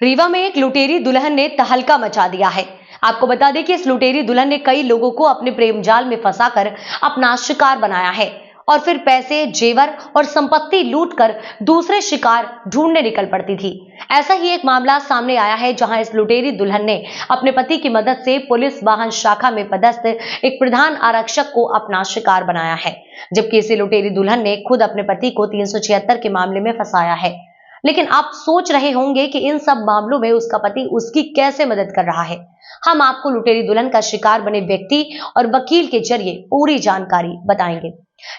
रीवा में एक लुटेरी दुल्हन ने तहलका मचा दिया है। आपको बता दें कि इस लुटेरी दुल्हन ने कई लोगों को अपने प्रेम जाल में फंसाकर अपना शिकार बनाया है और फिर पैसे, जेवर और संपत्ति लूटकर दूसरे शिकार ढूंढने निकल पड़ती थी। ऐसा ही एक मामला सामने आया है जहां इस लुटेरी दुल्हन ने अपने पति की मदद से पुलिस वाहन शाखा में पदस्थ एक प्रधान आरक्षक को अपना शिकार बनाया है, जबकि इसी लुटेरी दुल्हन ने खुद अपने पति को 376 के मामले में फंसाया है। लेकिन आप सोच रहे होंगे कि इन सब मामलों में उसका पति उसकी कैसे मदद कर रहा है। हम आपको लुटेरी दुल्हन का शिकार बने व्यक्ति और वकील के जरिए पूरी जानकारी बताएंगे।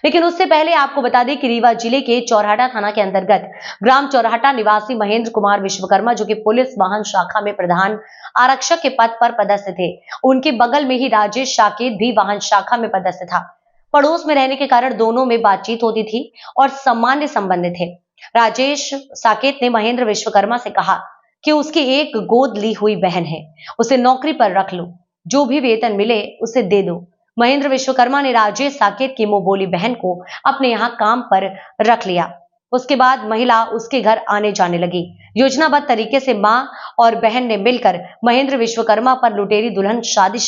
लेकिन उससे पहले आपको बता दें कि रीवा जिले के चौराहाटा थाना के अंतर्गत ग्राम चौराहाटा निवासी महेंद्र कुमार विश्वकर्मा, जो कि पुलिस वाहन शाखा में प्रधान आरक्षक के पद पर पदस्थ थे, उनके बगल में ही राजेश साकेत भी वाहन शाखा में पदस्थ था। पड़ोस में रहने के कारण दोनों में बातचीत होती थी और सामान्य संबंध थे। राजेश साकेत ने महेंद्र विश्वकर्मा से कहा कि उसकी एक गोद ली हुई बहन है, उसे नौकरी पर रख लो, जो भी वेतन मिले उसे दे दो। महेंद्र विश्वकर्मा ने राजेश साकेत की मुंह बोली बहन को अपने यहाँ काम पर रख लिया। उसके बाद महिला उसके घर आने जाने लगी। योजनाबद्ध तरीके से मां और बहन ने मिलकर महेंद्र विश्वकर्मा पर लुटेरी दुल्हन शादी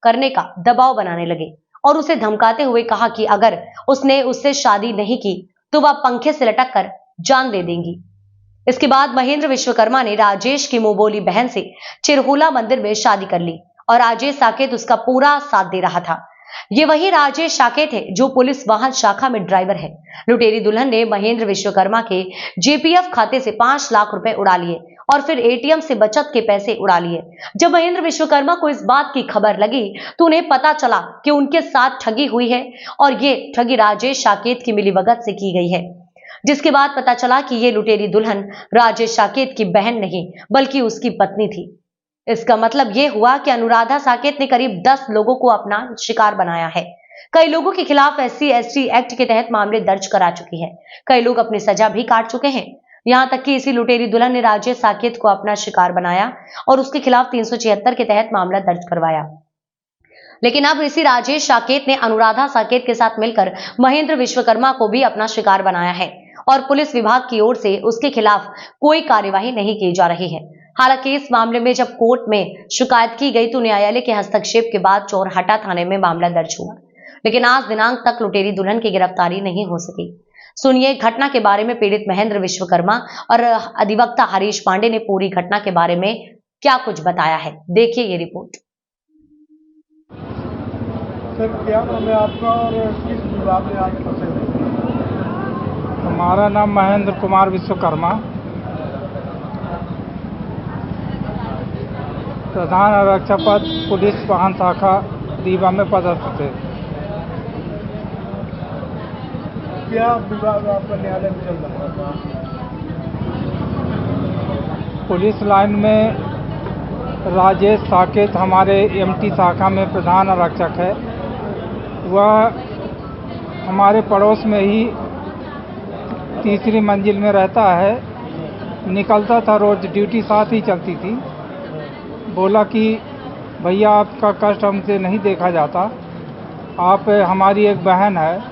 करने का दबाव बनाने लगे और उसे धमकाते हुए कहा कि अगर उसने उससे शादी नहीं की तो वह पंखे से लटक कर जान दे देंगी। इसके बाद महेंद्र विश्वकर्मा ने राजेश की मुंहबोली बहन से चिरहुला मंदिर में शादी कर ली और राजेश साकेत उसका पूरा साथ दे रहा था। ये वही राजेश साकेत है जो पुलिस वाहन शाखा में ड्राइवर है। लुटेरी दुल्हन ने महेंद्र विश्वकर्मा के जीपीएफ खाते से 5 लाख रुपए उड़ा लिए और फिर एटीएम से बचत के पैसे उड़ा लिए। जब महेंद्र विश्वकर्मा को इस बात की खबर लगी तो उन्हें पता चला कि उनके साथ ठगी हुई है और ये ठगी राजेश साकेत की मिलीभगत से की गई है। जिसके बाद पता चला कि ये लुटेरी दुल्हन राजेश साकेत की बहन नहीं बल्कि उसकी पत्नी थी। इसका मतलब ये हुआ कि अनुराधा साकेत ने करीब 10 लोगों को अपना शिकार बनाया है। कई लोगों के खिलाफ SC/ST एक्ट के तहत मामले दर्ज करा चुकी है। कई लोग अपनी सजा भी काट चुके हैं। यहाँ तक कि इसी लुटेरी दुल्हन ने राजेश साकेत को अपना शिकार बनाया और उसके खिलाफ 376 के तहत मामला दर्ज करवाया। लेकिन अब इसी राजेश साकेत ने अनुराधा साकेत के साथ मिलकर महेंद्र विश्वकर्मा को भी अपना शिकार बनाया है और पुलिस विभाग की ओर से उसके खिलाफ कोई कार्यवाही नहीं की जा रही है। हालांकि इस मामले में जब कोर्ट में शिकायत की गई तो न्यायालय के हस्तक्षेप के बाद चौराहाटा थाने में मामला दर्ज हुआ, लेकिन आज दिनांक तक लुटेरी दुल्हन की गिरफ्तारी नहीं हो सकी। सुनिए घटना के बारे में पीड़ित महेंद्र विश्वकर्मा और अधिवक्ता हरीश पांडे ने पूरी घटना के बारे में क्या कुछ बताया है। देखिए ये रिपोर्ट। सर, क्या नाम है आपका और किस विभाग में आप फंसे हुए? हमारा नाम महेंद्र कुमार विश्वकर्मा, प्रधान आरक्षक पद पुलिस वाहन शाखा रीवा में पदस्थ थे। क्या विभाग आपका न्यायालय में चल रहा था? पुलिस लाइन में राजेश साकेत हमारे MT शाखा में प्रधान आरक्षक है। वह हमारे पड़ोस में ही तीसरी मंजिल में रहता है। निकलता था, रोज ड्यूटी साथ ही चलती थी। बोला कि भैया आपका कष्ट हमसे नहीं देखा जाता, आप हमारी एक बहन है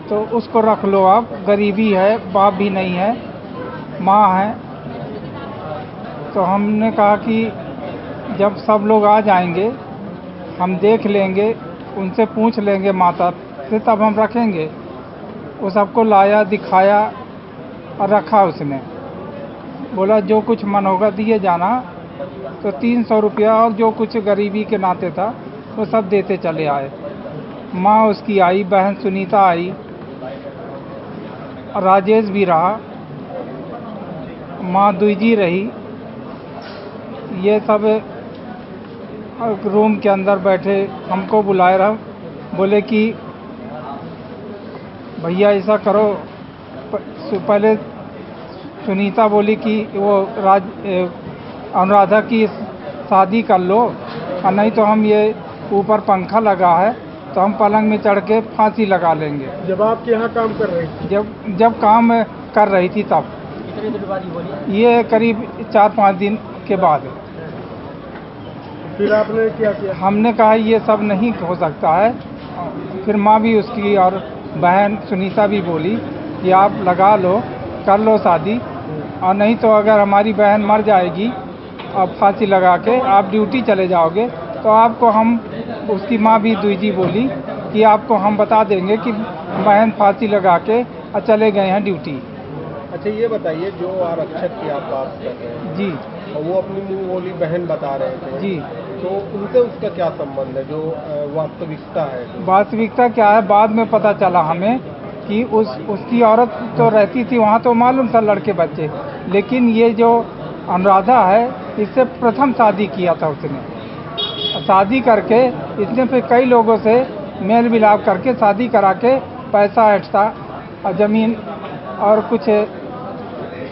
तो उसको रख लो, आप गरीबी है, बाप भी नहीं है, माँ है। तो हमने कहा कि जब सब लोग आ जाएंगे हम देख लेंगे, उनसे पूछ लेंगे माता से, तब हम रखेंगे। वो सबको लाया, दिखाया और रखा उसने। बोला जो कुछ मन होगा दिए जाना। तो 300 रुपया और जो कुछ गरीबी के नाते था वो सब देते चले आए। माँ उसकी आई, बहन सुनीता आई, राजेश भी रहा, माँ दुईजी रही। ये सब रूम के अंदर बैठे हमको बुलाए रहा, बोले कि भैया ऐसा करो। पहले सुनीता बोली कि वो अनुराधा की शादी कर लो और नहीं तो हम ये ऊपर पंखा लगा है तो हम पलंग में चढ़ के फांसी लगा लेंगे। जब आपके यहाँ काम कर रही थी? जब काम कर रही थी तब। कितने दिन बाद बोली? ये करीब 4-5 दिन के बाद। फिर आपने क्या किया? हमने कहा ये सब नहीं हो सकता है। फिर माँ भी उसकी और बहन सुनीता भी बोली कि आप लगा लो, कर लो शादी और नहीं तो अगर हमारी बहन मर जाएगी और फांसी लगा के आप ड्यूटी चले जाओगे तो आपको हम, उसकी माँ भी दूजी बोली कि आपको हम बता देंगे कि बहन फांसी लगा के चले गए हैं ड्यूटी। अच्छा ये बताइए, जो आरक्षक की आप बात कर रहे हैं जी और वो अपनी मुंह बोली बहन बता रहे थे, जी। तो उनसे उसका क्या संबंध है, जो वास्तविकता है? वास्तविकता क्या है, बाद में पता चला हमें कि उसकी औरत तो रहती थी वहाँ, तो मालूम था लड़के बच्चे, लेकिन ये जो अनुराधा है इससे प्रथम शादी किया था उसने। शादी करके इसने फिर कई लोगों से मेल मिलाप करके शादी करा के पैसा एक्स्ट्रा और ज़मीन और कुछ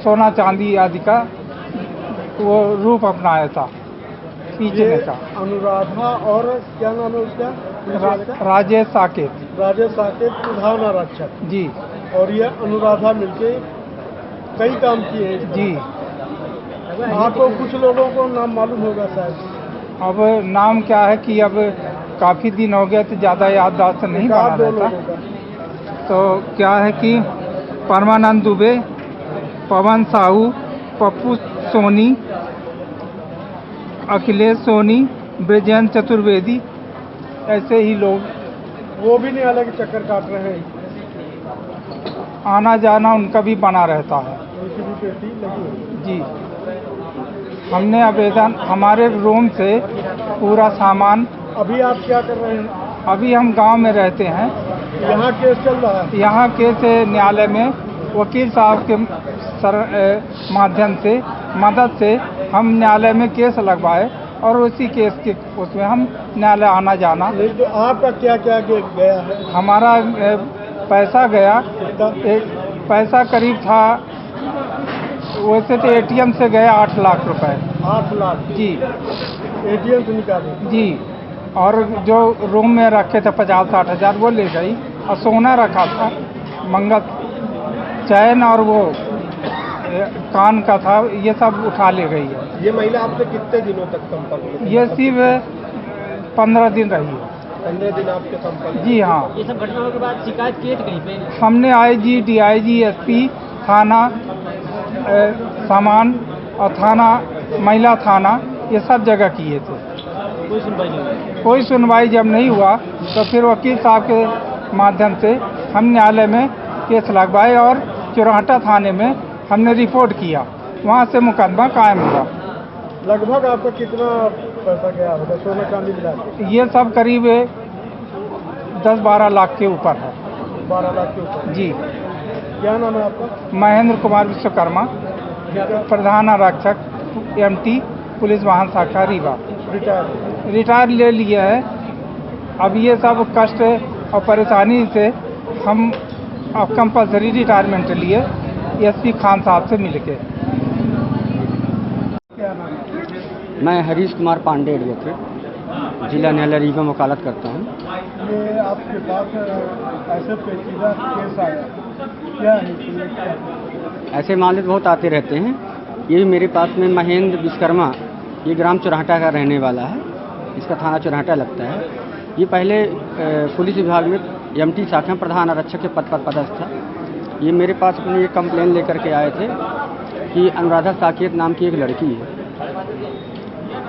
सोना चांदी आदि का वो रूप अपनाया था खींचने का। अनुराधा और क्या नाम है उसका? राजेश साकेत। राजेश साकेत प्रधान आरक्षक जी। और ये अनुराधा मिलके कई काम किए जी। आपको कुछ लोगों को नाम मालूम होगा शायद। अब नाम क्या है कि अब काफ़ी दिन हो गए तो ज़्यादा याददाश्त नहीं बना रहता। तो क्या है कि परमानंद दुबे, पवन साहू, पप्पू सोनी, अखिलेश सोनी, ब्रजेंद्र चतुर्वेदी, ऐसे ही लोग। वो भी नहीं अलग चक्कर काट रहे हैं, आना जाना उनका भी बना रहता है। उनकी भी पेटी लगी है। जी। हमने आवेदन, हमारे रूम से पूरा सामान। अभी आप क्या कर रहे हैं? अभी हम गांव में रहते हैं। यहाँ केस चल रहा है? यहाँ केस न्यायालय में वकील साहब के माध्यम से मदद से हम न्यायालय में केस लगवाए और उसी केस के उसमें हम न्यायालय आना जाना। तो आपका क्या क्या गया है? हमारा पैसा गया, पैसा करीब था, वैसे तो एटीएम से गया 8 लाख रुपए। 8 लाख? जी। एटीएम से निकाले? जी। और जो रूम में रखे थे 50-60 हज़ार वो ले गई, और सोना रखा था, मंगल चैन और वो कान का था, ये सब उठा ले गई है। ये महिला आपसे कितने दिनों तक संपर्क में? ये सिर्फ 15 दिन रही है। 15 दिन आपके संपर्क? जी हाँ। ये सब घटनाओं के बाद शिकायत किए थे कहीं पे? हमने आईजी, डीआईजी, एसपी, थाना सामान और थाना, महिला थाना, ये सब जगह किए थे। कोई सुनवाई नहीं हुई? कोई सुनवाई जब नहीं हुआ तो फिर वकील साहब के माध्यम से हम न्यायालय में केस लगवाए और चौराहा थाने में हमने रिपोर्ट किया, वहाँ से मुकदमा कायम हुआ। लगभग आपका कितना पैसा गया होगा, सोना चांदी मिला के? ये सब करीब 10-12 लाख के ऊपर है। 12 लाख के ऊपर? जी। क्या नाम है आपका? महेंद्र कुमार विश्वकर्मा, प्रधान आरक्षक, एमटी, पुलिस वाहन शाखा रीवा। रिटायर ले लिए है। अब ये सब कष्ट और परेशानी से हम अब कंपल्सरी रिटायरमेंट लिए एसपी खान साहब से मिलके। मैं हरीश कुमार पांडे एडवोकेट, जिला न्यायालय रीवा में वकालत करता हूँ। ये आपके पास ऐसे पेचीदा केस आया, क्या है? ऐसे मामले बहुत आते रहते हैं। ये भी मेरे पास में महेंद्र विश्वकर्मा, ये ग्राम चौराहा का रहने वाला है, इसका थाना चौराहा लगता है। ये पहले पुलिस विभाग में एमटी शाखा प्रधान आरक्षक के पद पर पदस्थ था। ये मेरे पास अपनी ये कंप्लेन लेकर के आए थे कि अनुराधा साकेत नाम की एक लड़की है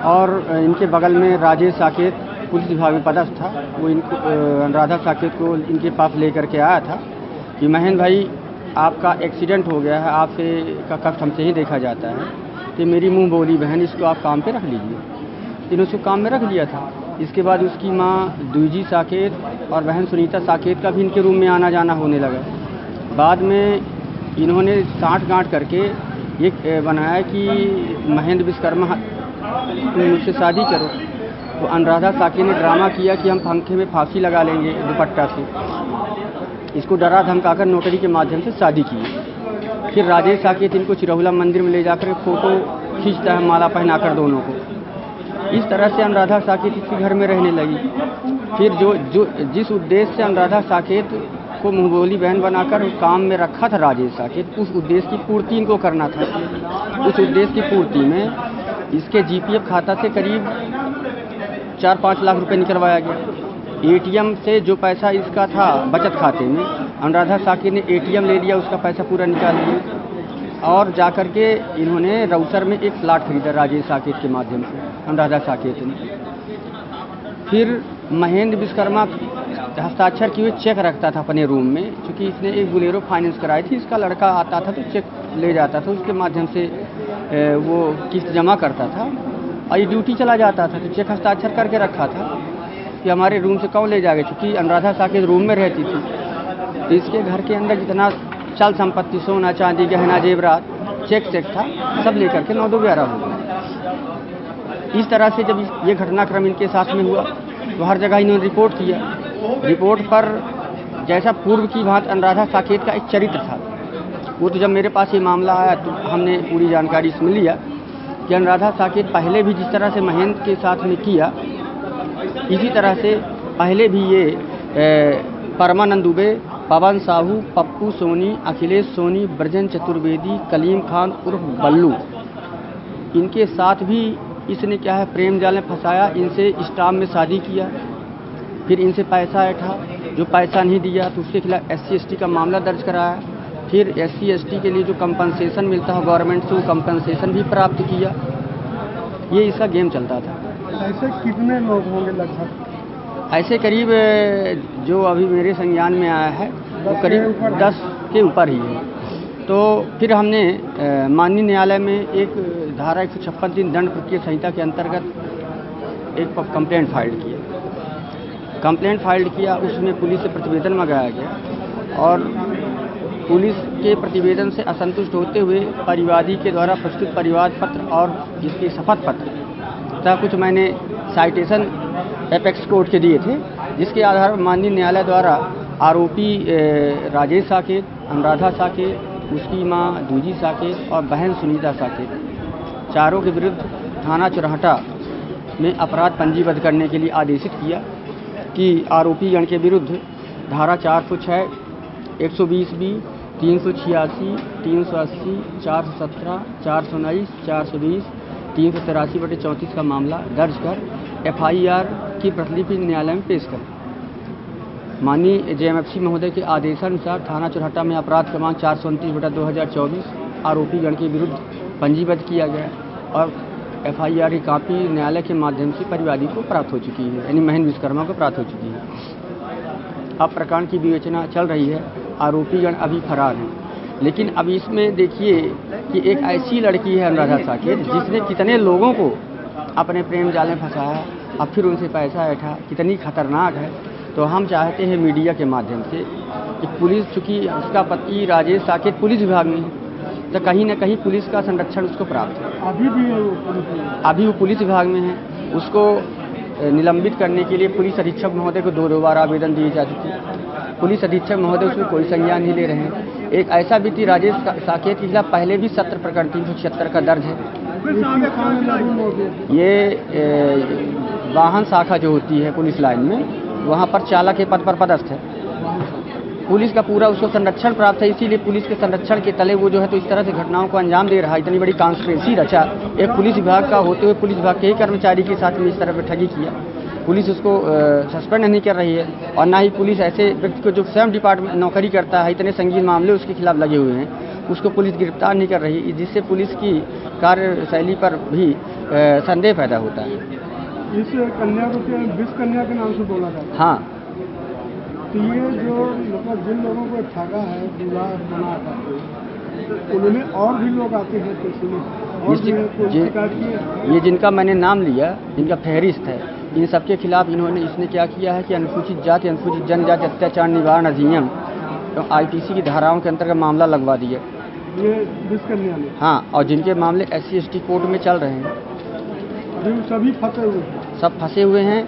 और इनके बगल में राजेश साकेत पुलिस विभाग में पदस्थ था। वो इनको अनुराधा साकेत को इनके पास लेकर के आया था कि महेंद्र भाई आपका एक्सीडेंट हो गया है, आपसे का कष्ट हमसे ही देखा जाता है, तो मेरी मुंह बोली बहन इसको आप काम पे रख लीजिए। इन्होंने उसको काम में रख लिया था। इसके बाद उसकी माँ दूजी साकेत और बहन सुनीता साकेत का भी इनके रूम में आना जाना होने लगा। बाद में इन्होंने साठ गांठ करके ये बनाया कि महेंद्र विश्वकर्मा तुम मुझसे शादी करो। तो अनुराधा साकेत ने ड्रामा किया कि हम पंखे में फांसी लगा लेंगे दुपट्टा से। इसको डरा धमकाकर नोटरी के माध्यम से शादी की। फिर राजेश साकेत इनको चिरहुला मंदिर में ले जाकर फोटो खींचता है माला पहनाकर दोनों को। इस तरह से अनुराधा साकेत इसी घर में रहने लगी। फिर जिस उद्देश्य से अनुराधा साकेत को मुंहबोली बहन बनाकर काम में रखा था राजेश साकेत, उस उद्देश्य की पूर्ति इनको करना था। उस उद्देश्य की पूर्ति में इसके जीपीएफ खाता से करीब 4-5 लाख रुपए निकलवाया गया। एटीएम से जो पैसा इसका था बचत खाते में, अनुराधा साकेत ने एटीएम ले लिया, उसका पैसा पूरा निकाल लिया। और जाकर के इन्होंने रउसर में एक प्लाट खरीदा राजेश साकेत के माध्यम से, अनुराधा साकेत ने। फिर महेंद्र विश्वकर्मा हस्ताक्षर किए हुए चेक रखता था अपने रूम में, क्योंकि इसने एक बोलेरो फाइनेंस कराई थी। इसका लड़का आता था तो चेक ले जाता था, उसके माध्यम से वो किस्त जमा करता था और ये ड्यूटी चला जाता था। तो चेक हस्ताक्षर करके रखा था कि हमारे रूम से कौन ले जाएगा, क्योंकि अनुराधा साकेत रूम में रहती थी। तो इसके घर के अंदर जितना चल संपत्ति, सोना चांदी, गहना जेवरात, चेक था, सब लेकर के 9-2-11 हो गए। इस तरह से जब ये घटनाक्रम इनके साथ में हुआ तो हर जगह इन्होंने रिपोर्ट किया। रिपोर्ट पर जैसा पूर्व की भांति अनुराधा साकेत का एक चरित्र था, वो तो जब मेरे पास ये मामला आया तो हमने पूरी जानकारी इसमें लिया कि अनुराधा साकेत पहले भी जिस तरह से महेंद्र के साथ में किया, इसी तरह से पहले भी ये परमानंद दुबे, पवन साहू, पप्पू सोनी, अखिलेश सोनी, ब्रजन चतुर्वेदी, कलीम खान उर्फ बल्लू, इनके साथ भी इसने क्या है प्रेम जाल में फंसाया। इनसे स्टाम्प में शादी किया, फिर इनसे पैसा ऐठा, जो पैसा नहीं दिया तो उसके खिलाफ SC/ST का मामला दर्ज कराया। फिर SC/ST के लिए जो कंपनसेशन मिलता है गवर्नमेंट से, वो कंपनसेशन भी प्राप्त किया। ये इसका गेम चलता था। ऐसे कितने लोग होंगे लगभग? ऐसे करीब जो अभी मेरे संज्ञान में आया है वो करीब 10 के ऊपर ही है। तो फिर हमने माननीय न्यायालय में एक धारा 156 दंड प्रक्रिया संहिता के अंतर्गत एक कंप्लेंट फाइल किया। उसमें पुलिस से प्रतिवेदन मंगाया गया और पुलिस के प्रतिवेदन से असंतुष्ट होते हुए परिवादी के द्वारा प्रस्तुत परिवाद पत्र और इसके शपथ पत्र तथा कुछ मैंने साइटेशन एपेक्स कोर्ट के दिए थे, जिसके आधार पर माननीय न्यायालय द्वारा आरोपी राजेश साकेत, अनुराधा साकेत, उसकी मां दूजी साकेत और बहन सुनीता साकेत, चारों के विरुद्ध थाना चुरहटा में अपराध पंजीबद्ध करने के लिए आदेशित किया कि आरोपीगण के विरुद्ध धारा 406, 120B, 386, 380, 417, 419, 420, 383/34 का मामला दर्ज कर FIR की प्रतिलिपि न्यायालय में पेश करें। माननीय JMFC महोदय के आदेशानुसार थाना चुरहटा में अपराध क्रमांक 429/2024 आरोपीगण के विरुद्ध पंजीबद्ध किया गया और FIR की कॉपी न्यायालय के माध्यम से परिवादी को प्राप्त हो चुकी है, यानी महेंद्र विश्वकर्मा को प्राप्त हो चुकी है। अब प्रकरण की विवेचना चल रही है। आरोपीगण अभी फरार हैं, लेकिन अब इसमें देखिए कि एक ऐसी लड़की है अनुराधा साकेत जिसने कितने लोगों को अपने प्रेम जाल में फंसाया, अब फिर उनसे पैसा ऐठा, कितनी खतरनाक है। तो हम चाहते हैं मीडिया के माध्यम से कि पुलिस, चूँकि उसका पति राजेश साकेत पुलिस विभाग में है, तो कहीं न कहीं पुलिस का संरक्षण उसको प्राप्त है। अभी वो पुलिस विभाग में है। उसको निलंबित करने के लिए पुलिस अधीक्षक महोदय को 2 बार आवेदन दिए जा चुके हैं। पुलिस अधीक्षक महोदय उसमें कोई संज्ञान नहीं ले रहे हैं। एक ऐसा व्यक्ति राजेश साकेत के खिलाफ पहले भी 17 प्रकरण 376 का दर्ज है। ये वाहन शाखा जो होती है पुलिस लाइन में, वहाँ पर चालक के पद पर पदस्थ है। पुलिस का पूरा उसको संरक्षण प्राप्त है, इसीलिए पुलिस के संरक्षण के तले वो जो है तो इस तरह से घटनाओं को अंजाम दे रहा है। इतनी बड़ी कॉन्स्पिरेसी रचा, एक पुलिस विभाग का होते हुए पुलिस विभाग के ही कर्मचारी के साथ में इस तरह से ठगी किया। पुलिस उसको सस्पेंड नहीं कर रही है और ना ही पुलिस ऐसे व्यक्ति को जो स्वयं डिपार्टमेंट नौकरी करता है, इतने संगीन मामले उसके खिलाफ लगे हुए हैं, उसको पुलिस गिरफ्तार नहीं कर रही, जिससे पुलिस की कार्यशैली पर भी संदेह पैदा होता है। इस कन्या को विश्व कन्या के नाम से बोला जाता है। हाँ, तो ये जो मतलब जिन लोगों को ठगा है, दूल्हा बना था, उनमें और भी लोग आते हैं ये जिनका मैंने नाम लिया, जिनका फहरिस्त है, इन सबके खिलाफ इसने क्या किया है कि अनुसूचित जाति अनुसूचित जनजाति अत्याचार निवारण अधिनियम तो IPC की धाराओं के अंतर्गत मामला लगवा दिया ये विश्व कन्या में। हाँ, और जिनके मामले SC/ST कोर्ट में चल रहे हैं, सभी फंसे हुए हैं। सब फंसे हुए हैं।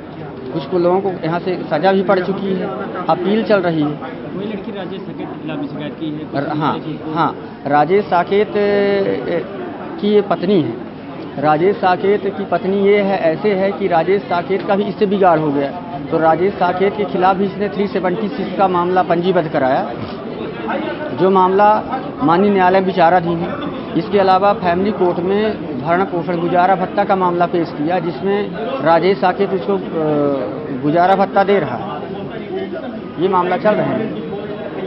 कुछ को लोगों को यहाँ से सजा भी पड़ चुकी है, अपील चल रही है। कोई लड़की राजेश साकेत के खिलाफ भी शिकायत की है? हाँ, राजेश साकेत की ये पत्नी है। राजेश साकेत की पत्नी ये है, ऐसे है कि राजेश साकेत का भी इससे बिगाड़ हो गया, तो राजेश साकेत के खिलाफ भी इसने 376 का मामला पंजीबद्ध कराया, जो मामला माननीय न्यायालय में विचाराधीन है। इसके अलावा फैमिली कोर्ट में भरण पोषण गुजारा भत्ता का मामला पेश किया, जिसमें राजेश साकेत उसको गुजारा भत्ता दे रहा है। ये मामला चल रहा है।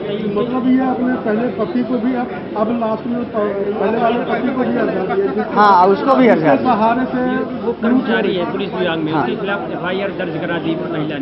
बताइए। मतलब ये अपने पहले पति को भी अब लास्ट में पहले वाले पति को भी अर्जा दिया। हाँ, उसको भी अर्जा दिया। सहारे से वो कर्मचारी है पुलिस विभाग में, हाँ। उसके खिलाफ FIR दर्ज करा दी महिला ने।